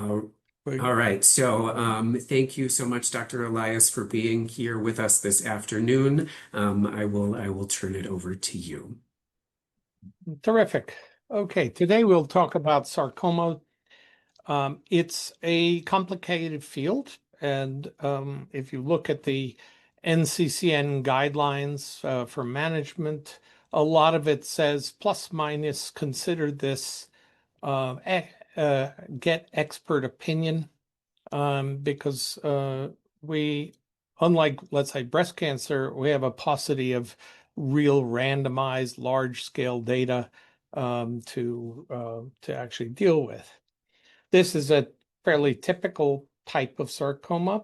Oh, all right. So thank you so much, Dr. Elias, for being here with us this afternoon. I will turn it over to you. Terrific. Okay, today we'll talk about sarcoma. It's a complicated field, and if you look at the NCCN guidelines for management, a lot of it says plus minus consider this, get expert opinion, because we, unlike, let's say, breast cancer, we have a paucity of real randomized large-scale data to actually deal with. This is a fairly typical type of sarcoma,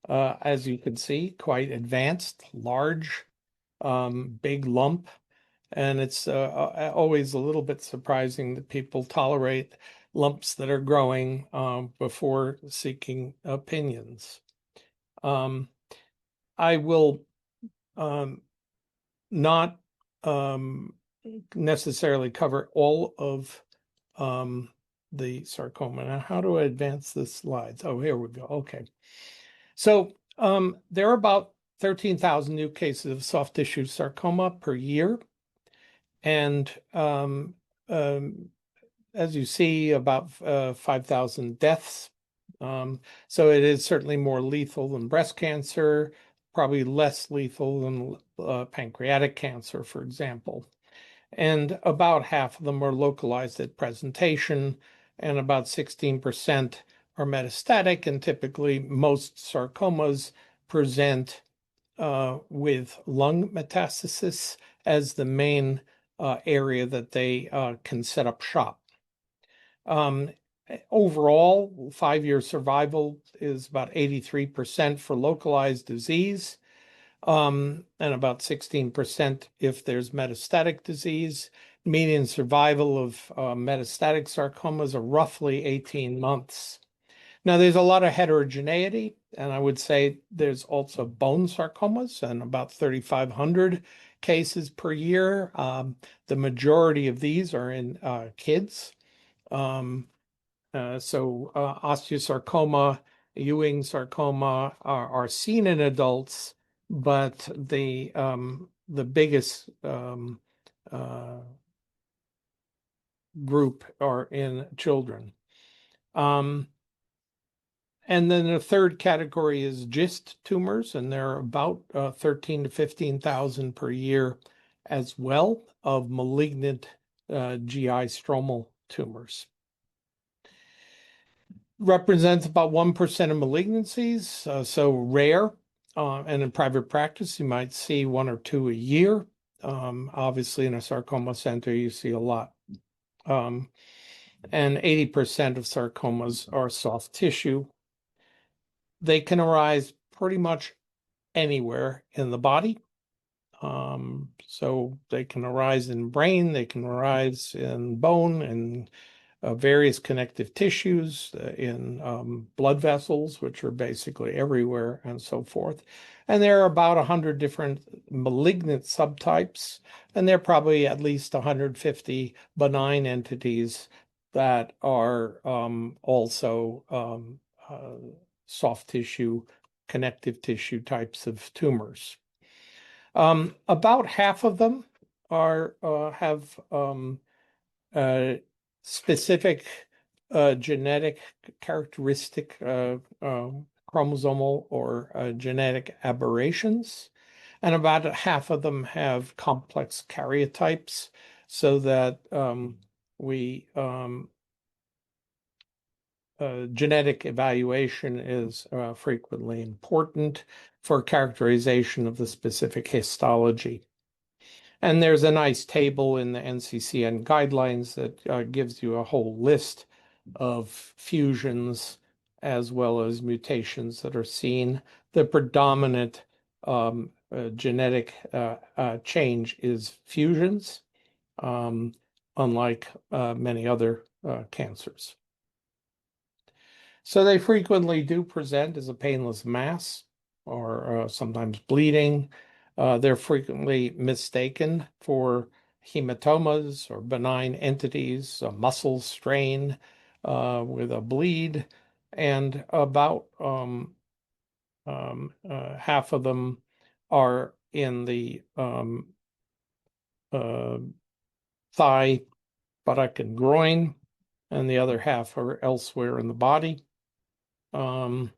as you can see, quite advanced, large, big lump. And it's always a little bit surprising that people tolerate lumps that are growing before seeking opinions. I will not necessarily cover all of the sarcoma. Now, how do I advance the slides? Oh, here we go. Okay. So there are about 13,000 new cases of soft tissue sarcoma per year. And as you see, about 5,000 deaths. So it is certainly more lethal than breast cancer, probably less lethal than pancreatic cancer, for example. And about half of them are localized at presentation, and about 16% are metastatic, and typically most sarcomas present with lung metastasis as the main area that they can set up shop. Overall, 5-year survival is about 83% for localized disease, and about 16% if there's metastatic disease. Median survival of metastatic sarcomas are roughly 18 months. Now, there's a lot of heterogeneity, and I would say there's also bone sarcomas, and about 3,500 cases per year. The majority of these are in kids. Osteosarcoma, Ewing sarcoma are seen in adults, but the biggest group are in children. And then the third category is GIST tumors, and there are about 13 to 15,000 per year as well of malignant GI stromal tumors. Represents about 1% of malignancies, so rare. And in private practice, you might see 1 or 2 a year. Obviously, in a sarcoma center, you see a lot. And 80% of sarcomas are soft tissue. They can arise pretty much anywhere in the body. So they can arise in brain, they can arise in bone, and various connective tissues, in blood vessels, which are basically everywhere, and so forth. And there are about 100 different malignant subtypes, and there are probably at least 150 benign entities that are also soft tissue, connective tissue types of tumors. About half of them have specific genetic characteristic chromosomal or genetic aberrations, and about half of them have complex karyotypes, so that genetic evaluation is frequently important for characterization of the specific histology. And there's a nice table in the NCCN guidelines that gives you a whole list of fusions as well as mutations that are seen. The predominant genetic change is fusions, unlike many other cancers. So they frequently do present as a painless mass, or sometimes bleeding. They're frequently mistaken for hematomas or benign entities, a muscle strain, with a bleed, and about half of them are in the thigh, buttock, and groin, and the other half are elsewhere in the body. And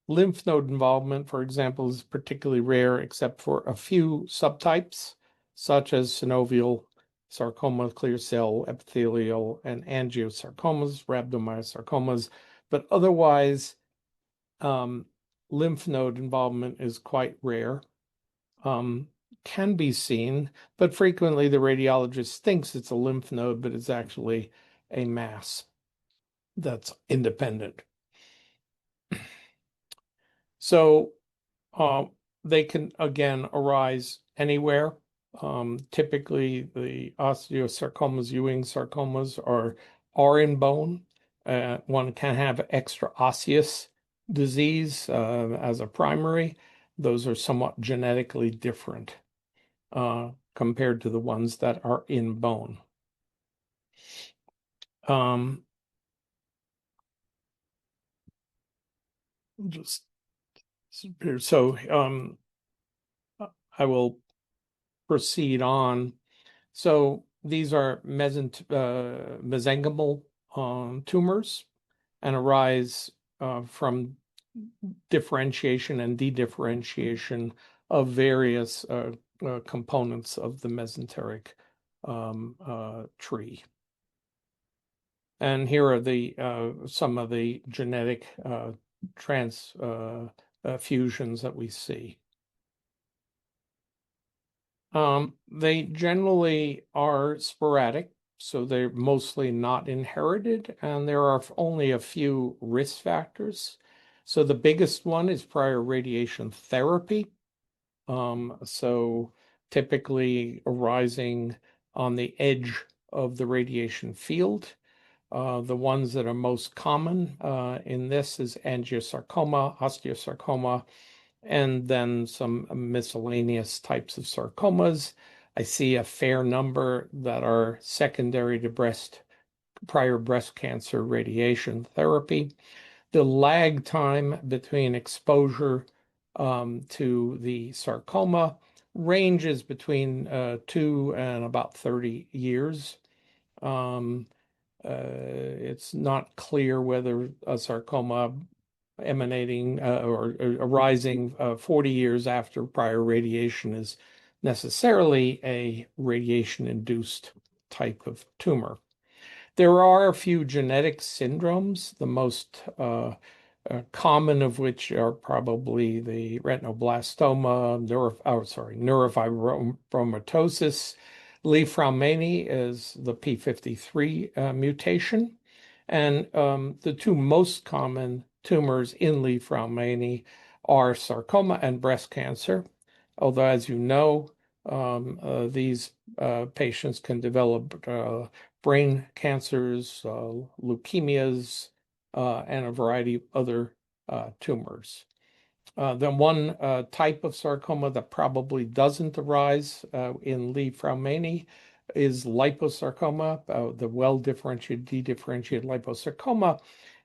lymph node involvement, for example, is particularly rare except for a few subtypes, such as synovial sarcoma, clear cell, epithelial, and angiosarcomas, rhabdomyosarcomas. But otherwise, lymph node involvement is quite rare. Can be seen, but frequently the radiologist thinks it's a lymph node, but it's actually a mass that's independent. So they can, again, arise anywhere. Typically, the osteosarcomas, Ewing sarcomas are in bone. One can have extra osseous disease as a primary. Those are somewhat genetically different compared to the ones that are in bone. Just so I will proceed on. So these are mesenchymal tumors and arise from differentiation and dedifferentiation of various components of the mesenteric tree. And here are the some of the genetic transfusions that we see. They generally are sporadic, so they're mostly not inherited, and there are only a few risk factors. So the biggest one is prior radiation therapy. So typically arising on the edge of the radiation field. The ones that are most common in this is angiosarcoma, osteosarcoma, and then some miscellaneous types of sarcomas. I see a fair number that are secondary to prior breast cancer radiation therapy. The lag time between exposure to the sarcoma ranges between 2 and about 30 years. It's not clear whether a sarcoma emanating or arising 40 years after prior radiation is necessarily a radiation-induced type of tumor. There are a few genetic syndromes, the most common of which are probably the retinoblastoma, neurofibromatosis. Li-Fraumeni is the p53 mutation. And the two most common tumors in Li-Fraumeni are sarcoma and breast cancer. Although, as you know, these patients can develop brain cancers, leukemias, and a variety of other tumors. The one type of sarcoma that probably doesn't arise in Li-Fraumeni is liposarcoma. The well-differentiated, dedifferentiated liposarcoma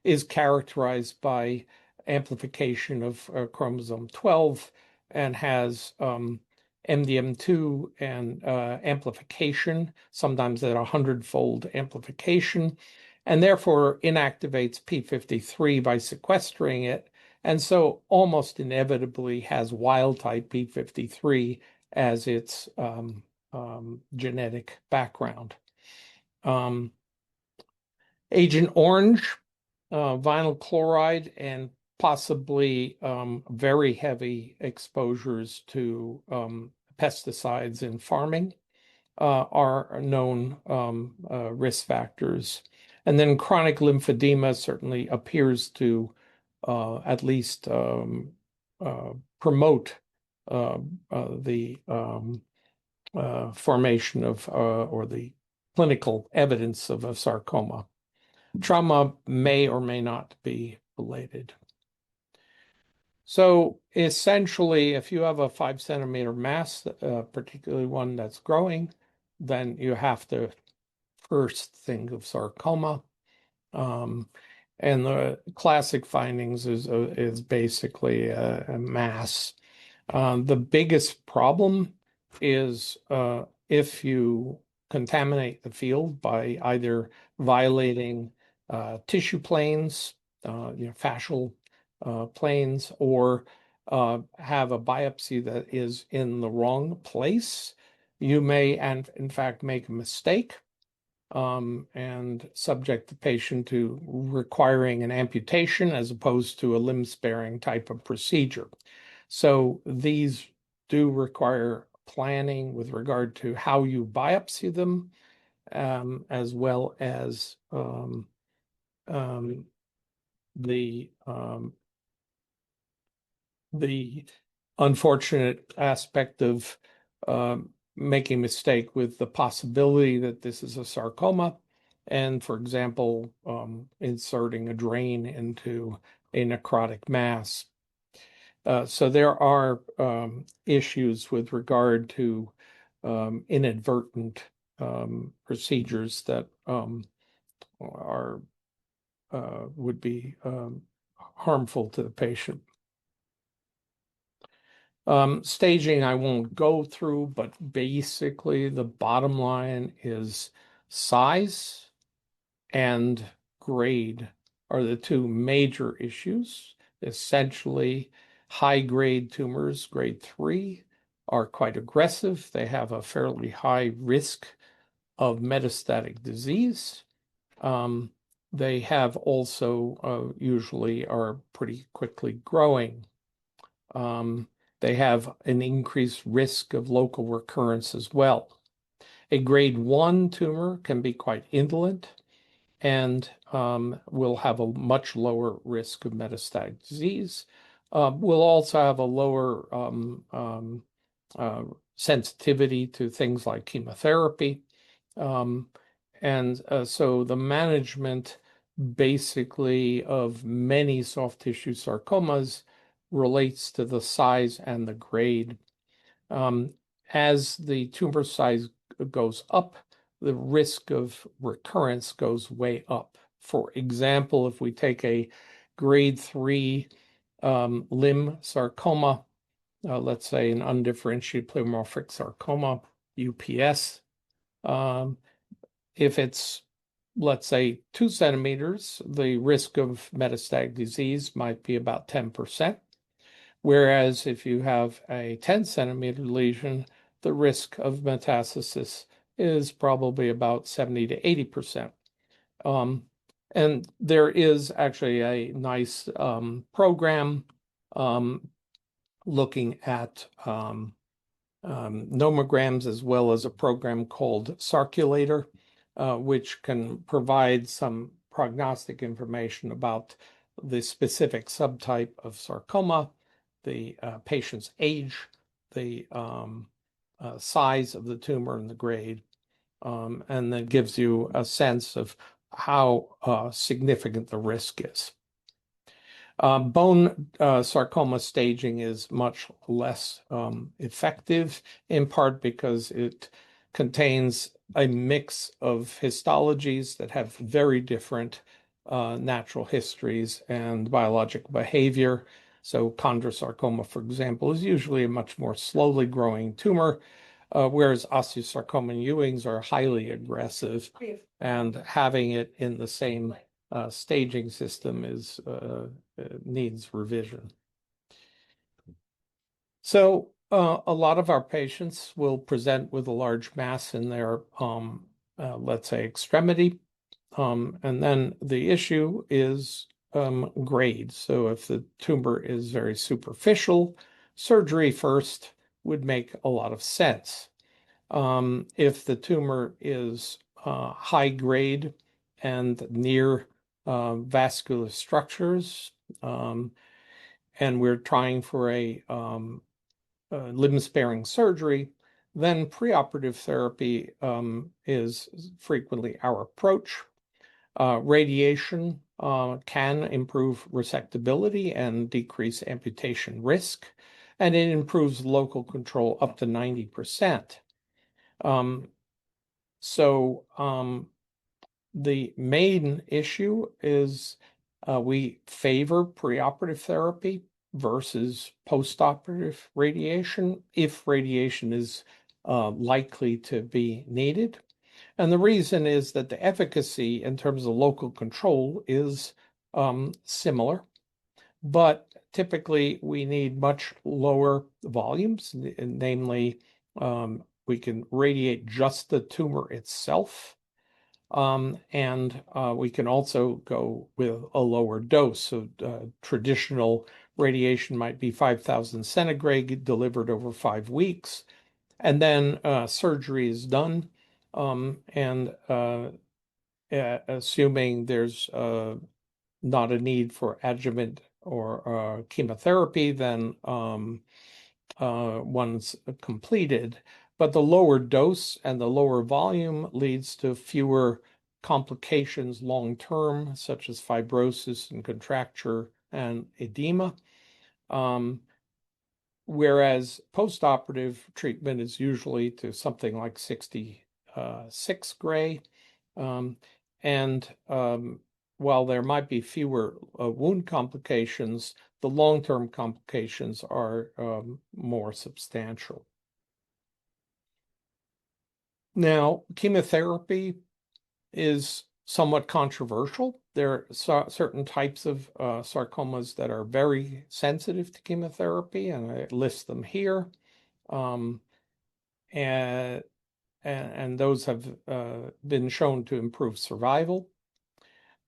is characterized by amplification of chromosome 12 and has MDM2 and amplification, sometimes at 100-fold amplification, and therefore inactivates p53 by sequestering it, and so almost inevitably has wild-type p53 as its genetic background. Agent Orange, vinyl chloride, and possibly very heavy exposures to pesticides in farming are known risk factors. And then chronic lymphedema certainly appears to at least promote the formation of or the clinical evidence of a sarcoma. Trauma may or may not be related. So essentially, if you have a 5-centimeter mass, particularly one that's growing, then you have to first think of sarcoma. And the classic findings is basically a mass. The biggest problem is if you contaminate the field by either violating tissue planes, fascial planes, or have a biopsy that is in the wrong place, you may, and in fact, make a mistake and subject the patient to requiring an amputation as opposed to a limb-sparing type of procedure. So these do require planning with regard to how you biopsy them, as well as the unfortunate aspect of making a mistake with the possibility that this is a sarcoma, and, for example, inserting a drain into a necrotic mass. So there are issues with regard to inadvertent procedures that would be harmful to the patient. Staging I won't go through, but basically the bottom line is size and grade are the two major issues. Essentially, high-grade tumors, grade 3, are quite aggressive. They have a fairly high risk of metastatic disease. They have also usually are pretty quickly growing. They have an increased risk of local recurrence as well. A grade 1 tumor can be quite indolent and will have a much lower risk of metastatic disease. Will also have a lower sensitivity to things like chemotherapy. So the management basically of many soft tissue sarcomas relates to the size and the grade. As the tumor size goes up, the risk of recurrence goes way up. For example, if we take a grade 3 limb sarcoma, let's say an undifferentiated pleomorphic sarcoma, UPS, if it's, let's say, 2 centimeters, the risk of metastatic disease might be about 10%. Whereas if you have a 10-centimeter lesion, the risk of metastasis is probably about 70 to 80%. And there is actually a nice program looking at nomograms, as well as a program called Sarculator, which can provide some prognostic information about the specific subtype of sarcoma, the patient's age, the size of the tumor and the grade, and then gives you a sense of how significant the risk is. Bone sarcoma staging is much less effective, in part because it contains a mix of histologies that have very different natural histories and biological behavior. So chondrosarcoma, for example, is usually a much more slowly growing tumor, whereas osteosarcoma and Ewing's are highly aggressive, and having it in the same staging system needs revision. So a lot of our patients will present with a large mass in their, let's say, extremity. And then the issue is grade. So if the tumor is very superficial, surgery first would make a lot of sense. If the tumor is high grade and near vascular structures, and we're trying for a limb-sparing surgery, then preoperative therapy is frequently our approach. Radiation can improve resectability and decrease amputation risk, and it improves local control up to 90%. The main issue is we favor preoperative therapy versus postoperative radiation if radiation is likely to be needed. And the reason is that the efficacy in terms of local control is similar, but typically we need much lower volumes, namely, we can radiate just the tumor itself. And we can also go with a lower dose. So traditional radiation might be 5,000 centigrade delivered over 5 weeks. And then surgery is done. And assuming there's not a need for adjuvant or chemotherapy, then one's completed. But the lower dose and the lower volume leads to fewer complications long term, such as fibrosis and contracture and edema. Whereas postoperative treatment is usually to something like 66 gray. While there might be fewer wound complications, the long-term complications are more substantial. Now, chemotherapy is somewhat controversial. There are certain types of sarcomas that are very sensitive to chemotherapy, and I list them here. And those have been shown to improve survival.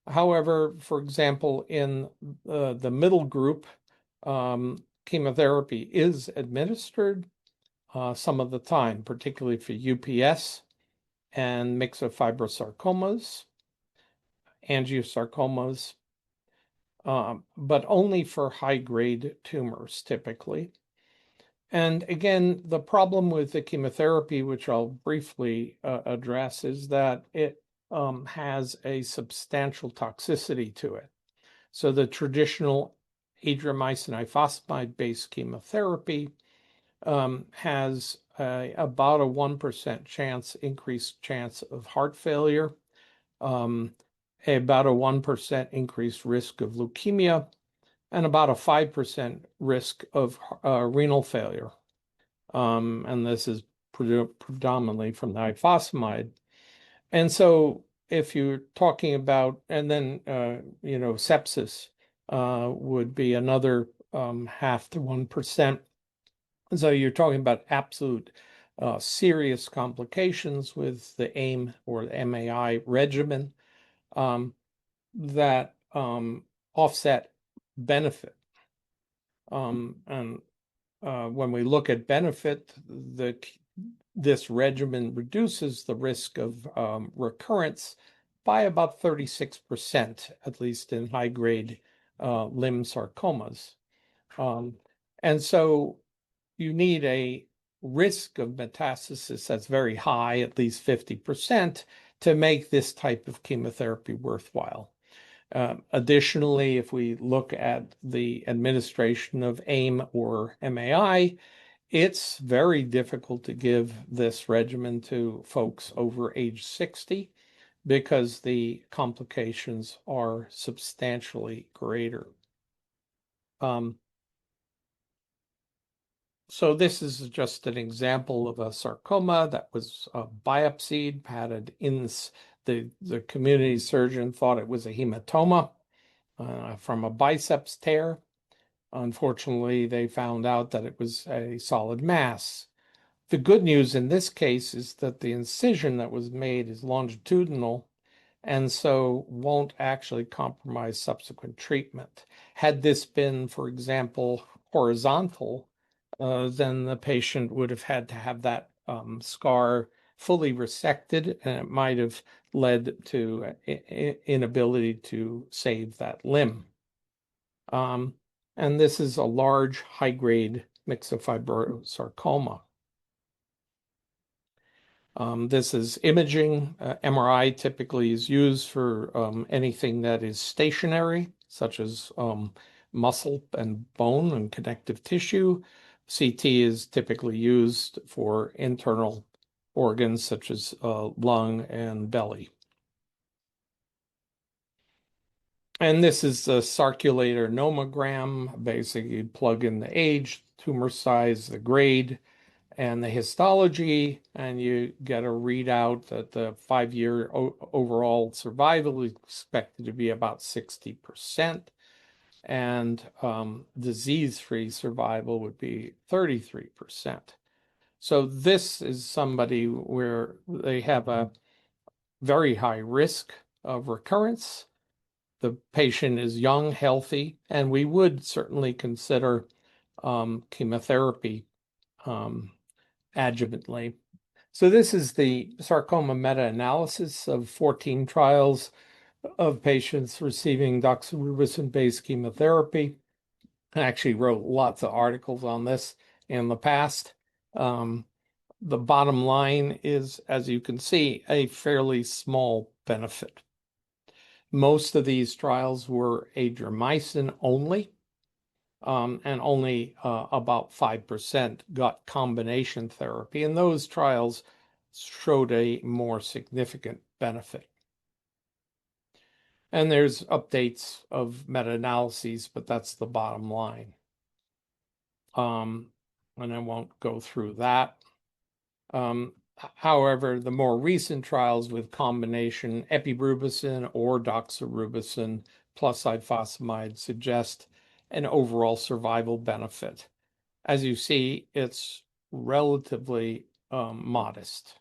However, for example, in the middle group, chemotherapy is administered some of the time, particularly for UPS and myxofibrosarcomas, angiosarcomas, but only for high-grade tumors typically. And again, the problem with the chemotherapy, which I'll briefly address, is that it has a substantial toxicity to it. So the traditional adriamycin ifosfamide-based chemotherapy has about a 1% increased chance of heart failure, about a 1% increased risk of leukemia, and about a 5% risk of renal failure. And this is predominantly from the ifosfamide. And so if you're talking about, and then, sepsis would be another 0.5 to 1%. So you're talking about absolute serious complications with the AIM or the MAI regimen that offset benefit. And when we look at benefit, this regimen reduces the risk of recurrence by about 36%, at least in high-grade limb sarcomas. And so you need a risk of metastasis that's very high, at least 50%, to make this type of chemotherapy worthwhile. Additionally, if we look at the administration of AIM or MAI, it's very difficult to give this regimen to folks over age 60 because the complications are substantially greater. So this is just an example of a sarcoma that was biopsied, padded in. The community surgeon thought it was a hematoma from a biceps tear. Unfortunately, they found out that it was a solid mass. The good news in this case is that the incision that was made is longitudinal and so won't actually compromise subsequent treatment. Had this been, for example, horizontal, then the patient would have had to have that scar fully resected, and it might have led to inability to save that limb. And this is a large, high-grade myxofibrosarcoma. This is imaging. MRI typically is used for anything that is stationary, such as muscle and bone and connective tissue. CT is typically used for internal organs such as lung and belly. And this is the circulator nomogram. Basically, you plug in the age, tumor size, the grade, and the histology, and you get a readout that the 5-year overall survival is expected to be about 60%, and disease-free survival would be 33%. So this is somebody where they have a very high risk of recurrence. The patient is young, healthy, and we would certainly consider chemotherapy adjuvantly. So this is the sarcoma meta-analysis of 14 trials of patients receiving doxorubicin-based chemotherapy. I actually wrote lots of articles on this in the past. The bottom line is, as you can see, a fairly small benefit. Most of these trials were adriamycin only, and only about 5% got combination therapy, and those trials showed a more significant benefit. And there's updates of meta-analyses, but that's the bottom line. And I won't go through that. However, the more recent trials with combination epirubicin or doxorubicin plus ifosfamide suggest an overall survival benefit. As you see, it's relatively modest.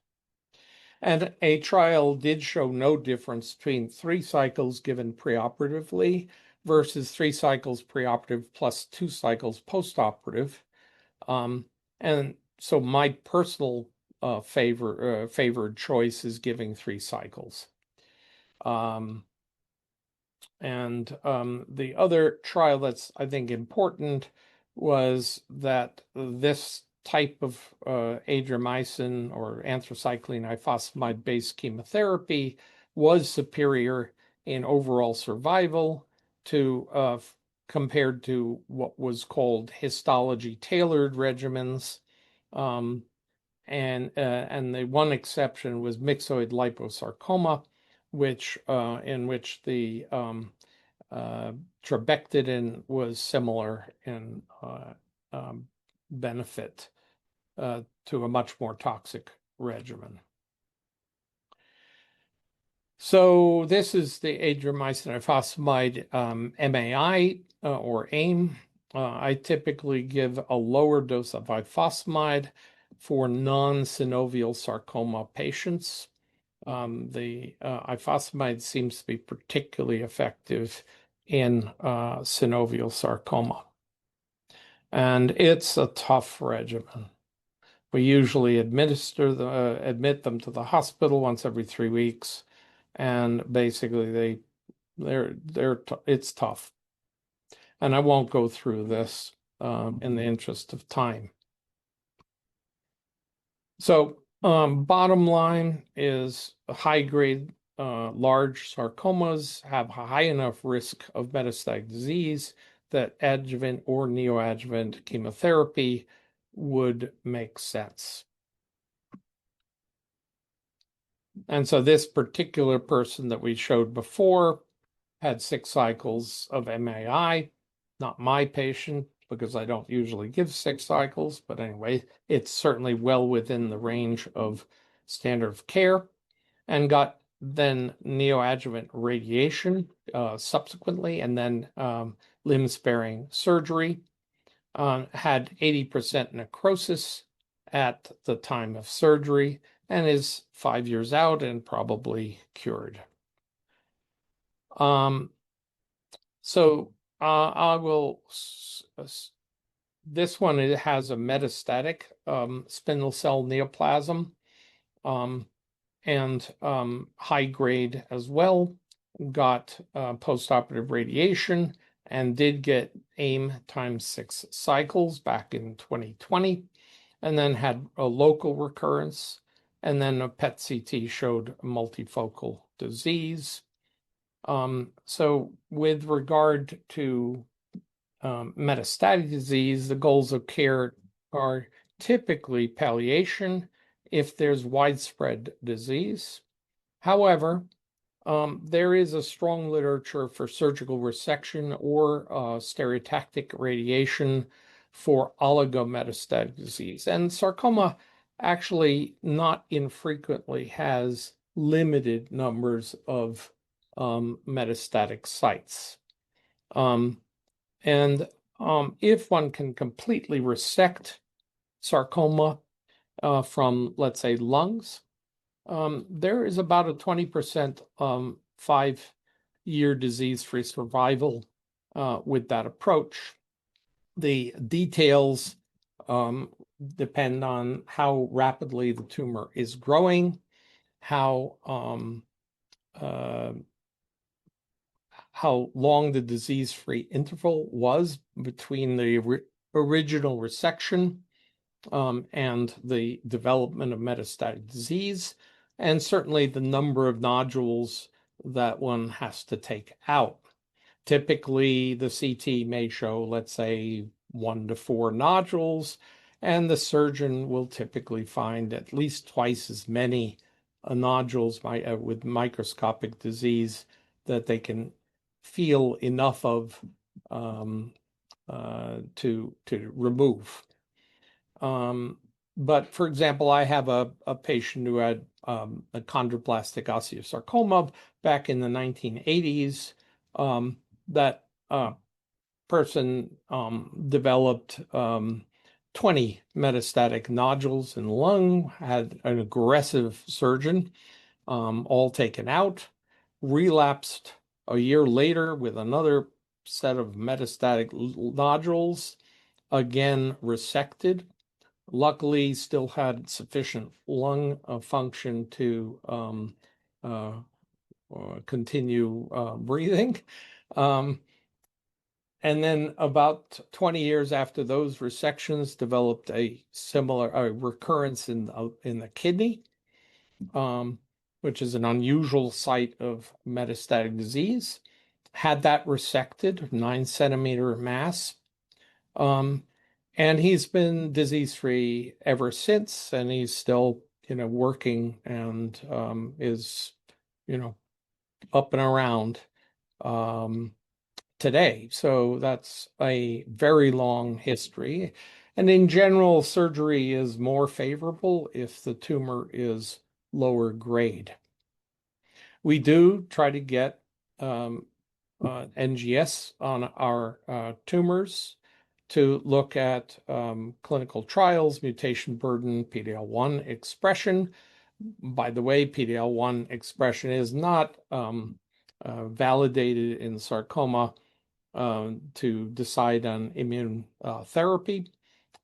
And a trial did show no difference between 3 cycles given preoperatively versus 3 cycles preoperative plus 2 cycles postoperative. And so my personal favored choice is giving 3 cycles. The other trial that's, I think, important was that this type of adriamycin or anthracycline ifosfamide-based chemotherapy was superior in overall survival to compared to what was called histology-tailored regimens. And the one exception was myxoid liposarcoma, in which the trabectedin was similar in benefit to a much more toxic regimen. So this is the adriamycin ifosfamide MAI or AIM. I typically give a lower dose of ifosfamide for non-synovial sarcoma patients. The ifosfamide seems to be particularly effective in synovial sarcoma. And it's a tough regimen. We usually admit them to the hospital once every 3 weeks, and basically it's tough. And I won't go through this in the interest of time. So bottom line is high-grade large sarcomas have a high enough risk of metastatic disease that adjuvant or neoadjuvant chemotherapy would make sense. And so this particular person that we showed before had 6 cycles of MAI, not my patient, because I don't usually give 6 cycles, but anyway, it's certainly well within the range of standard of care, and got then neoadjuvant radiation subsequently, and then limb-sparing surgery. Had 80% necrosis at the time of surgery, and is 5 years out and probably cured. So I will. This one, it has a metastatic spindle cell neoplasm, and high grade as well. Got postoperative radiation and did get AIM times 6 cycles back in 2020, and then had a local recurrence, and then a PET CT showed multifocal disease. So with regard to metastatic disease, the goals of care are typically palliation if there's widespread disease. However, There is a strong literature for surgical resection or stereotactic radiation for oligometastatic disease. And sarcoma actually not infrequently has limited numbers of metastatic sites. And if one can completely resect sarcoma from, let's say, lungs, there is about a 20% 5-year disease-free survival with that approach. The details depend on how rapidly the tumor is growing, how long the disease-free interval was between the original resection and the development of metastatic disease, and certainly the number of nodules that one has to take out. Typically, the CT may show, let's say, 1 to 4 nodules, and the surgeon will typically find at least twice as many nodules with microscopic disease that they can feel enough of to remove. But for example, I have a patient who had a chondroplastic osteosarcoma back in the 1980s. That person developed 20 metastatic nodules in the lung, had an aggressive surgeon, all taken out, relapsed a year later with another set of metastatic nodules, again resected. Luckily, still had sufficient lung function to continue breathing. And then about 20 years after those resections, developed a similar recurrence in the kidney, which is an unusual site of metastatic disease. Had that resected, 9-centimeter mass. And he's been disease-free ever since, and he's still, working and is, up and around today. So that's a very long history. And in general, surgery is more favorable if the tumor is lower grade. We do try to get NGS on our tumors to look at clinical trials, mutation burden, PD-L1 expression. By the way, PD-L1 expression is not validated in sarcoma to decide on immune therapy,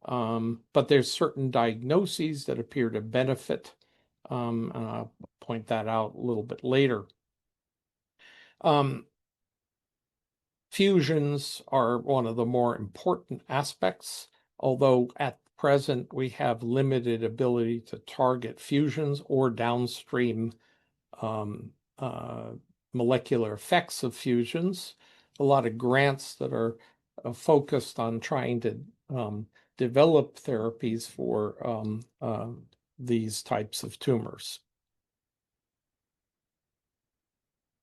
but there's certain diagnoses that appear to benefit, and I'll point that out a little bit later. Fusions are one of the more important aspects, although at present we have limited ability to target fusions or downstream molecular effects of fusions. A lot of grants that are focused on trying to develop therapies for these types of tumors.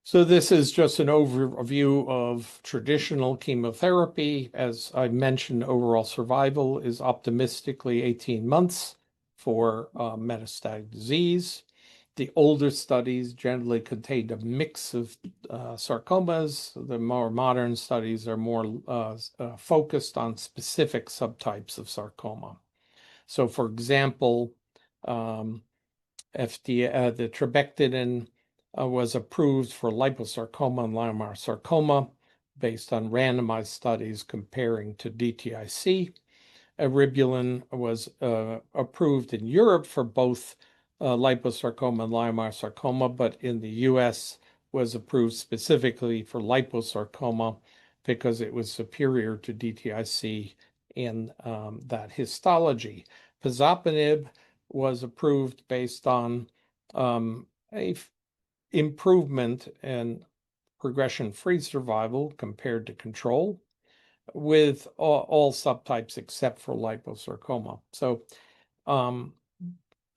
So this is just an overview of traditional chemotherapy. As I mentioned, overall survival is optimistically 18 months for metastatic disease. The older studies generally contained a mix of sarcomas. The more modern studies are more focused on specific subtypes of sarcoma. So for example, the trabectedin was approved for liposarcoma and leiomyosarcoma based on randomized studies comparing to DTIC. Eribulin was approved in Europe for both liposarcoma and leiomyosarcoma, but in the US was approved specifically for liposarcoma because it was superior to DTIC in that histology. Pazopanib was approved based on a improvement in progression-free survival compared to control with all subtypes except for liposarcoma. So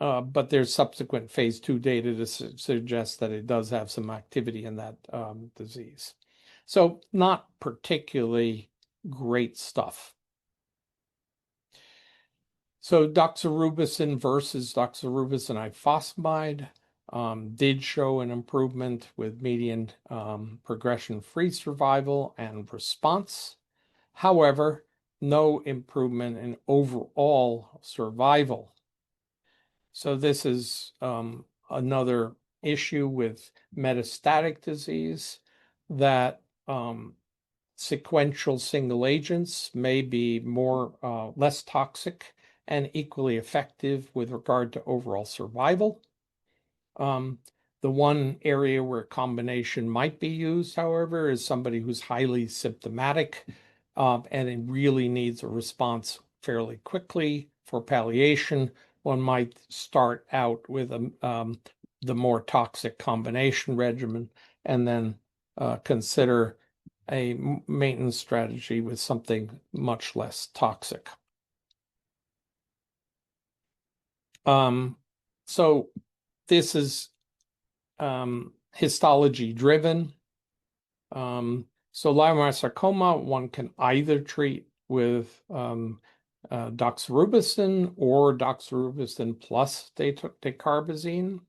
but there's subsequent phase 2 data to suggest that it does have some activity in that disease. So not particularly great stuff. So doxorubicin versus doxorubicin ifosfamide did show an improvement with median progression-free survival and response. However, no improvement in overall survival. So this is another issue with metastatic disease, that sequential single agents may be less toxic and equally effective with regard to overall survival. The one area where combination might be used, however, is somebody who's highly symptomatic and it really needs a response fairly quickly for palliation. One might start out with the more toxic combination regimen and then consider a maintenance strategy with something much less toxic. So this is histology driven. So leiomyosarcoma, one can either treat with doxorubicin or doxorubicin plus dacarbazine.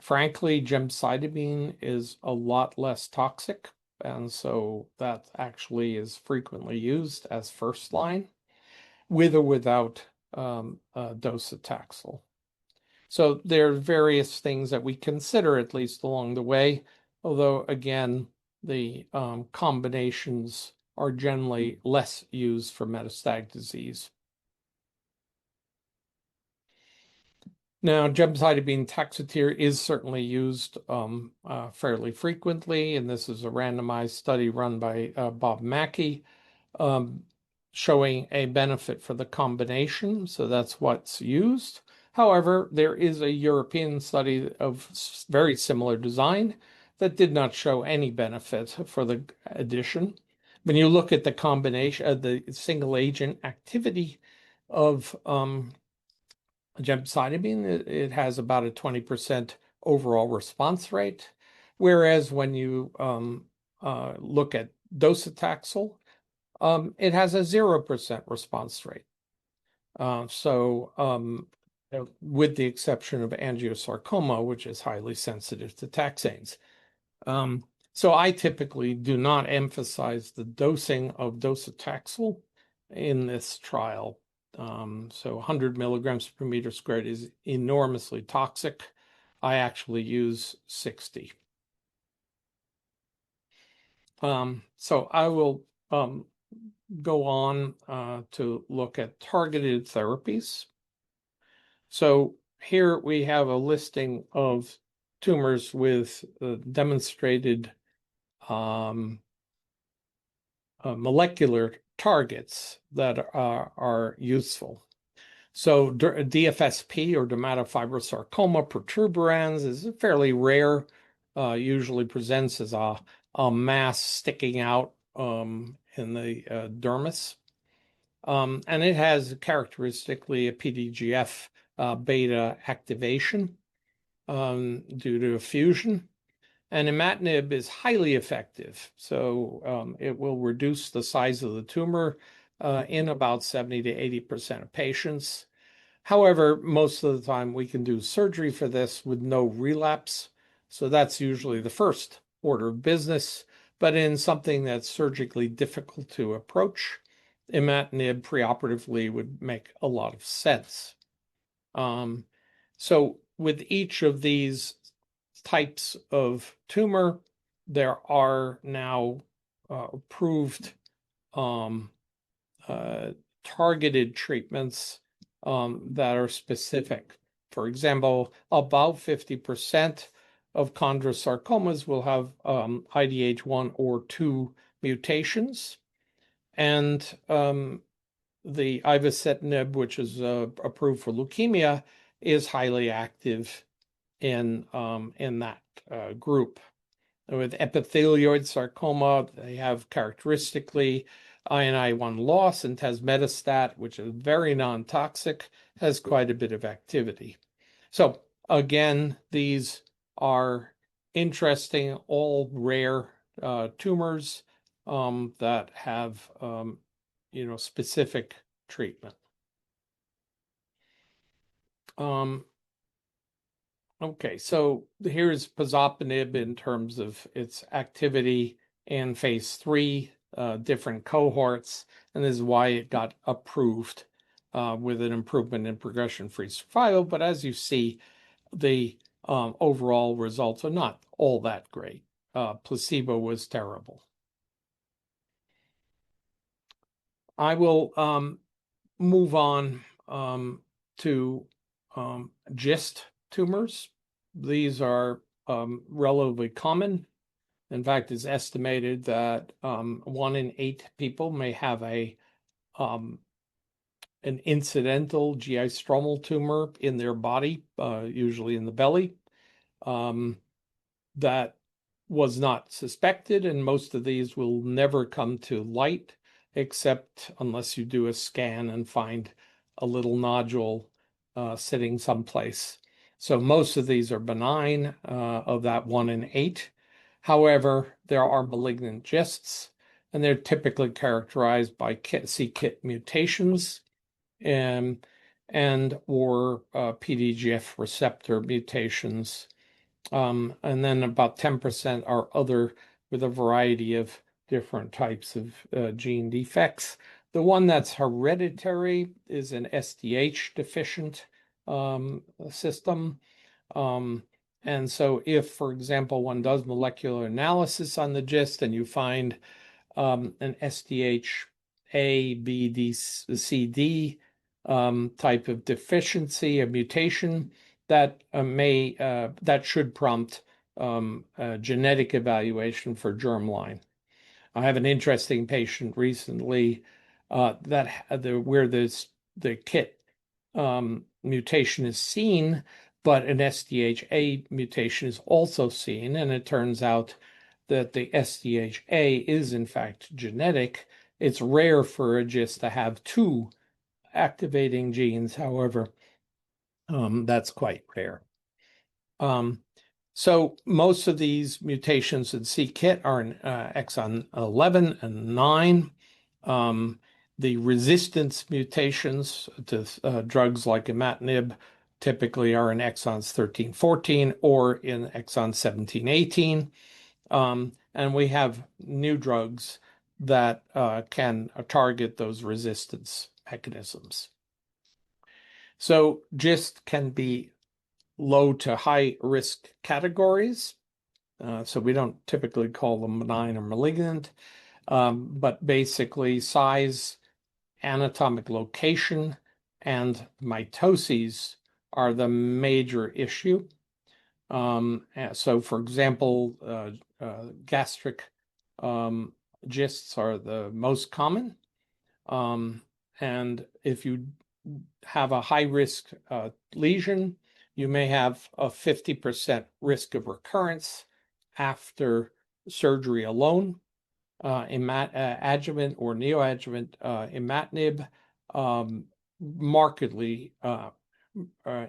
Frankly, gemcitabine is a lot less toxic, and so that actually is frequently used as first line, with or without docetaxel. So there are various things that we consider, at least along the way, although again, the combinations are generally less used for metastatic disease. Now, gemcitabine taxotere is certainly used fairly frequently, and this is a randomized study run by Bob Mackey, showing a benefit for the combination, so that's what's used. However, there is a European study of very similar design that did not show any benefit for the addition. When you look at the combination, the single agent activity of gemcitabine, it has about a 20% overall response rate, whereas when you look at docetaxel, it has a 0% response rate. With the exception of angiosarcoma, which is highly sensitive to taxanes. So I typically do not emphasize the dosing of docetaxel in this trial. So 100 milligrams per meter squared is enormously toxic. I actually use 60. So I will go on to look at targeted therapies. So here we have a listing of tumors with demonstrated molecular targets that are useful. So DFSP, or dermatofibrosarcoma protuberans, is fairly rare, usually presents as a mass sticking out in the dermis. And it has characteristically a PDGF beta activation due to a fusion. And imatinib is highly effective. So it will reduce the size of the tumor in about 70 to 80% of patients. However, most of the time we can do surgery for this with no relapse. So that's usually the first order of business. But in something that's surgically difficult to approach, imatinib preoperatively would make a lot of sense. So with each of these types of tumor, there are now approved targeted treatments that are specific. For example, about 50% of chondrosarcomas will have IDH1 or 2 mutations. And the ivosidenib, which is approved for leukemia, is highly active in that group. With epithelioid sarcoma, they have characteristically INI1 loss, and tazemetostat, which is very non-toxic, has quite a bit of activity. So again, these are interesting, all rare tumors that have specific treatment. Okay, so here's pazopanib in terms of its activity in phase 3, different cohorts, and this is why it got approved with an improvement in progression-free survival. But as you see, the overall results are not all that great. Placebo was terrible. I will move on to GIST tumors. These are relatively common. In fact, it's estimated that 1 in 8 people may have an incidental GI stromal tumor in their body, usually in the belly, that was not suspected, and most of these will never come to light, except unless you do a scan and find a little nodule sitting someplace. So most of these are benign, of that 1 in 8. However, there are malignant GISTs, and they're typically characterized by c-KIT mutations and or PDGF receptor mutations. And then about 10% are other, with a variety of different types of gene defects. The one that's hereditary is an SDH deficient system. And so if, for example, one does molecular analysis on the GIST and you find an SDH A, B, D, C, D type of deficiency, a mutation, that that should prompt a genetic evaluation for germline. I have an interesting patient recently where the KIT mutation is seen, but an SDHA mutation is also seen, and it turns out that the SDHA is in fact genetic. It's rare for a GIST to have 2 activating genes, however, that's quite rare. So most of these mutations in c-KIT are in exon 11 and 9. The resistance mutations to drugs like imatinib typically are in exons 13, 14, or in exon 17, 18. And we have new drugs that can target those resistance mechanisms. So GIST can be low to high risk categories. So we don't typically call them benign or malignant, but basically size, anatomic location, and mitoses are the major issue. So for example, gastric GISTs are the most common. And if you have a high risk lesion, you may have a 50% risk of recurrence after surgery alone. Adjuvant or neoadjuvant imatinib markedly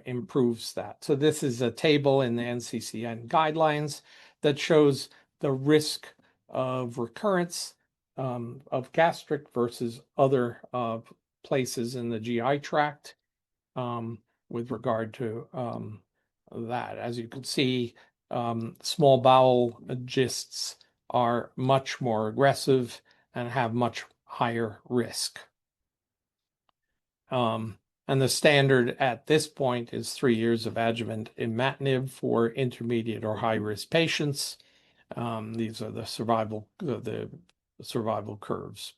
improves that. So this is a table in the NCCN guidelines that shows the risk of recurrence of gastric versus other places in the GI tract with regard to that. As you can see, small bowel GISTs are much more aggressive and have much higher risk. And the standard at this point is 3 years of adjuvant imatinib for intermediate or high-risk patients. These are the survival curves.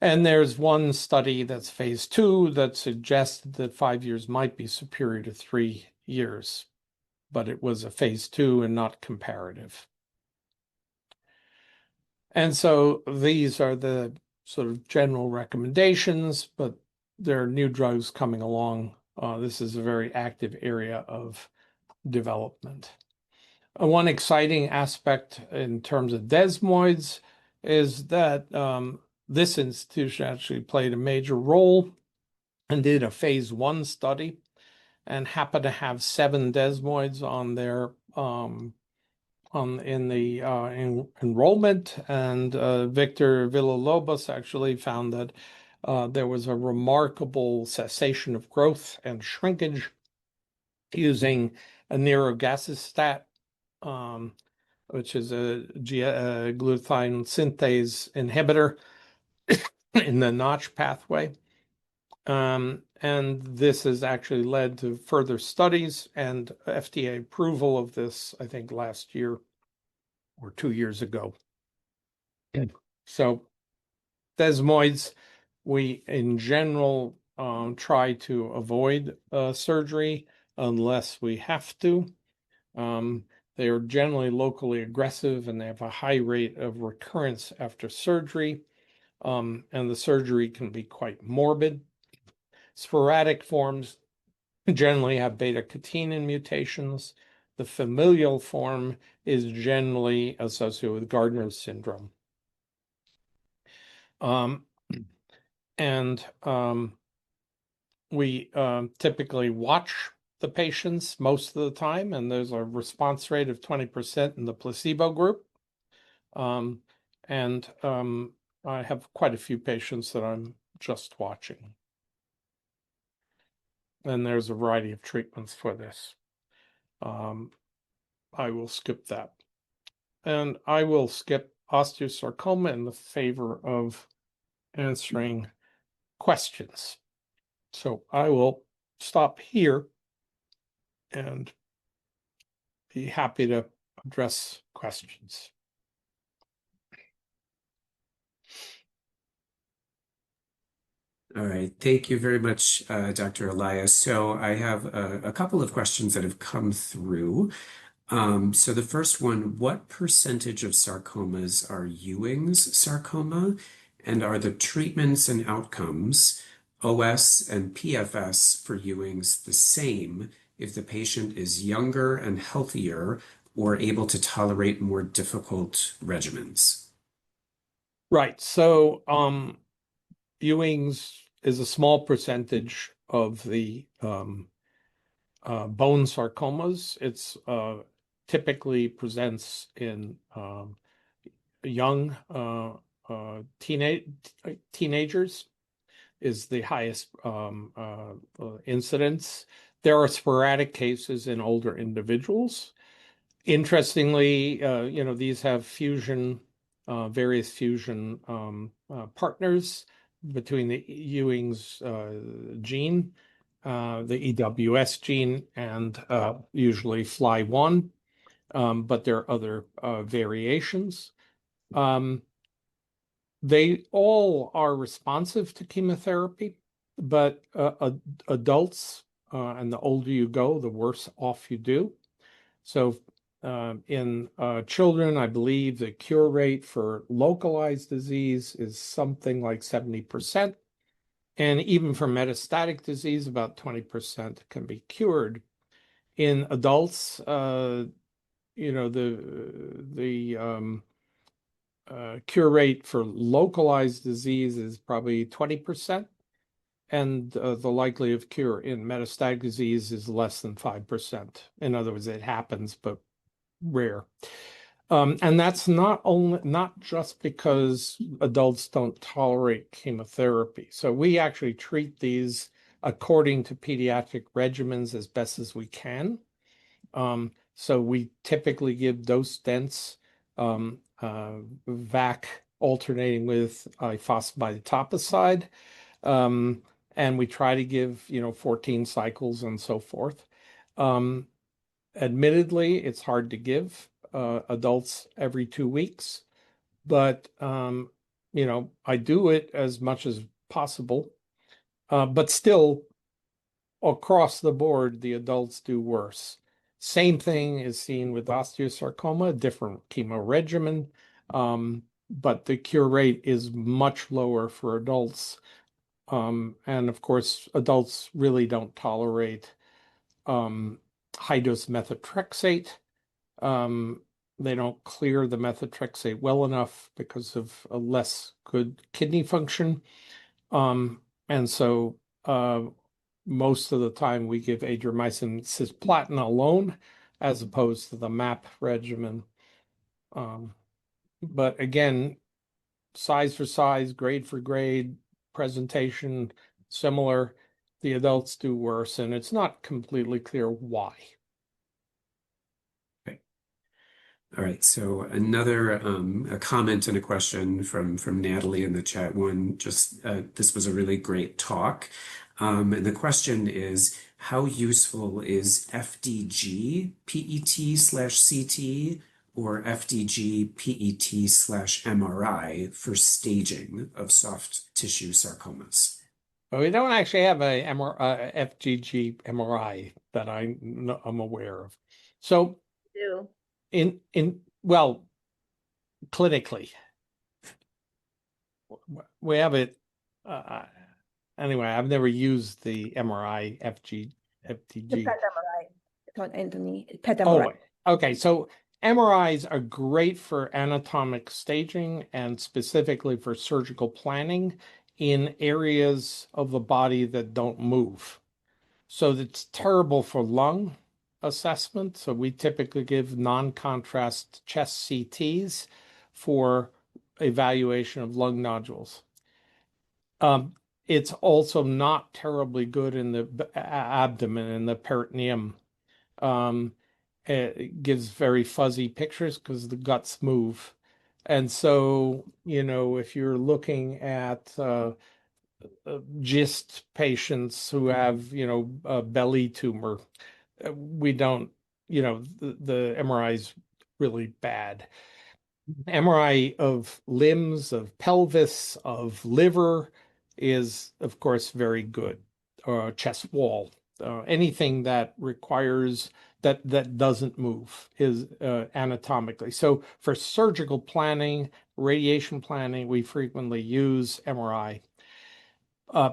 And there's one study that's phase 2 that suggested that 5 years might be superior to 3 years, but it was a phase 2 and not comparative. And so these are the sort of general recommendations, but there are new drugs coming along. This is a very active area of development. One exciting aspect in terms of desmoids is that this institution actually played a major role and did a phase 1 study and happened to have 7 desmoids on their in the enrollment, and Victor Villalobos actually found that there was a remarkable cessation of growth and shrinkage using a nirogacestat, which is a glutathione synthase inhibitor in the Notch pathway. And this has actually led to further studies and FDA approval of this, I think, last year or 2 years ago. So desmoids, we in general try to avoid surgery unless we have to. They are generally locally aggressive and they have a high rate of recurrence after surgery, and the surgery can be quite morbid. Sporadic forms generally have beta-catenin mutations. The familial form is generally associated with Gardner's syndrome. We typically watch the patients most of the time, and there's a response rate of 20% in the placebo group. I have quite a few patients that I'm just watching. And there's a variety of treatments for this. I will skip that. And I will skip osteosarcoma in the favor of answering questions. So I will stop here and be happy to address questions. All right. Thank you very much, Dr. Elias. So I have a couple of questions that have come through. So the first one, what percentage of sarcomas are Ewing's sarcoma? And are the treatments and outcomes, OS and PFS for Ewing's, the same if the patient is younger and healthier or able to tolerate more difficult regimens? Right. So Ewing's is a small percentage of the bone sarcomas. It's typically presents in young teenagers is the highest incidence. There are sporadic cases in older individuals. Interestingly, these have fusion, various fusion partners between the Ewing's gene, the EWS gene, and usually FLY1, but there are other variations. They all are responsive to chemotherapy, but adults, and the older you go, the worse off you do. So in children, I believe the cure rate for localized disease is something like 70%. And even for metastatic disease, about 20% can be cured. In adults, the cure rate for localized disease is probably 20%. And the likelihood of cure in metastatic disease is less than 5%. In other words, it happens, but rare. And that's not just because adults don't tolerate chemotherapy. So we actually treat these according to pediatric regimens as best as we can. So we typically give dose dense VAC alternating with ifosfamide etoposide. And we try to give, 14 cycles and so forth. Admittedly, it's hard to give adults every 2 weeks, but I do it as much as possible. But still, across the board, the adults do worse. Same thing is seen with osteosarcoma, different chemo regimen, but the cure rate is much lower for adults. And of course, adults really don't tolerate high-dose methotrexate. They don't clear the methotrexate well enough because of a less good kidney function. And so most of the time we give adriamycin cisplatin alone as opposed to the MAP regimen. But again, size for size, grade for grade, presentation similar. The adults do worse, and it's not completely clear why. Okay. All right. So another a comment and a question from Natalie in the chat. One, just this was a really great talk. And the question is, how useful is FDG PET/CT or FDG PET/MRI for staging of soft tissue sarcomas? But we don't actually have a FGG MRI that I'm aware of. So Do. well, clinically, we have it. Anyway, I've never used the MRI The FTG. PET MRI. Anthony, PET Oh, MRI. okay. So MRIs are great for anatomic staging and specifically for surgical planning in areas of the body that don't move. So it's terrible for lung assessment. So we typically give non-contrast chest CTs for evaluation of lung nodules. It's also not terribly good in the abdomen and the peritoneum. It gives very fuzzy pictures because the guts move. And so, if you're looking at GIST patients who have, a belly tumor, we don't, the MRI is really bad. MRI of limbs, of pelvis, of liver is, of course, very good. Chest wall, anything that requires that doesn't move is anatomically. So for surgical planning, radiation planning, we frequently use MRI.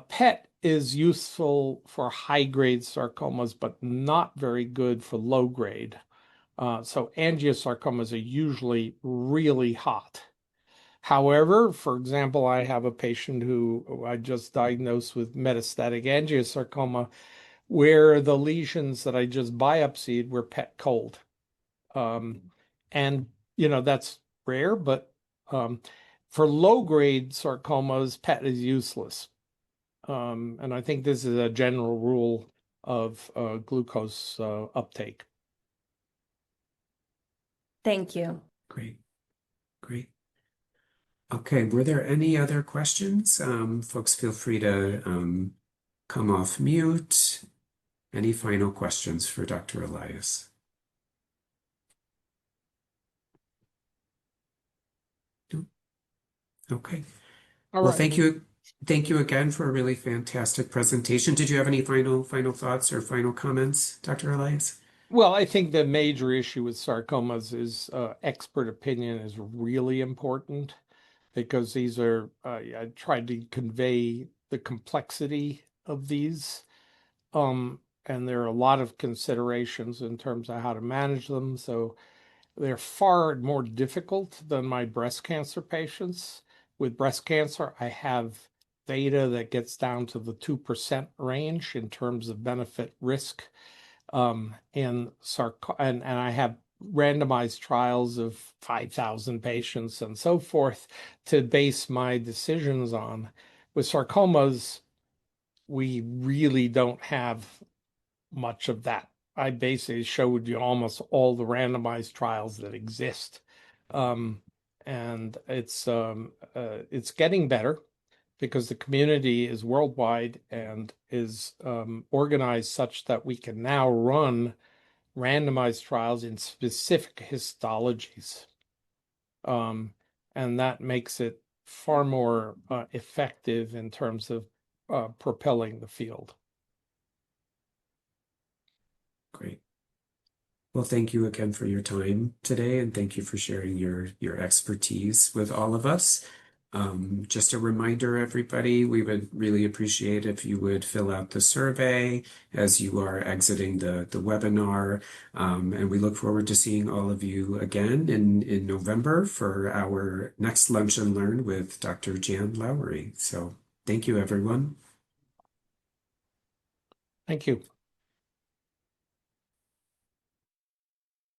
PET is useful for high-grade sarcomas, but not very good for low-grade. So angiosarcomas are usually really hot. However, for example, I have a patient who I just diagnosed with metastatic angiosarcoma where the lesions that I just biopsied were PET cold. And, that's rare, but for low-grade sarcomas, PET is useless. And I think this is a general rule of glucose uptake. Thank you. Great. Great. Okay, were there any other questions? Folks, feel free to come off mute. Any final questions for Dr. Elias? No? Okay. All Well, right. thank you. Thank you again for a really fantastic presentation. Did you have any final thoughts or final comments, Dr. Elias? Well, I think the major issue with sarcomas is expert opinion is really important because these are, I tried to convey the complexity of these. And there are a lot of considerations in terms of how to manage them. So they're far more difficult than my breast cancer patients. With breast cancer, I have data that gets down to the 2% range in terms of benefit risk. And I have randomized trials of 5,000 patients and so forth to base my decisions on. With sarcomas, we really don't have much of that. I basically showed you almost all the randomized trials that exist. And it's getting better because the community is worldwide and is organized such that we can now run randomized trials in specific histologies. And that makes it far more effective in terms of propelling the field. Great. Well, thank you again for your time today, and thank you for sharing your expertise with all of us. Just a reminder, everybody, we would really appreciate if you would fill out the survey as you are exiting the webinar. And we look forward to seeing all of you again in November for our next Lunch and Learn with Dr. Jan Lowry. So thank you, everyone. Thank you.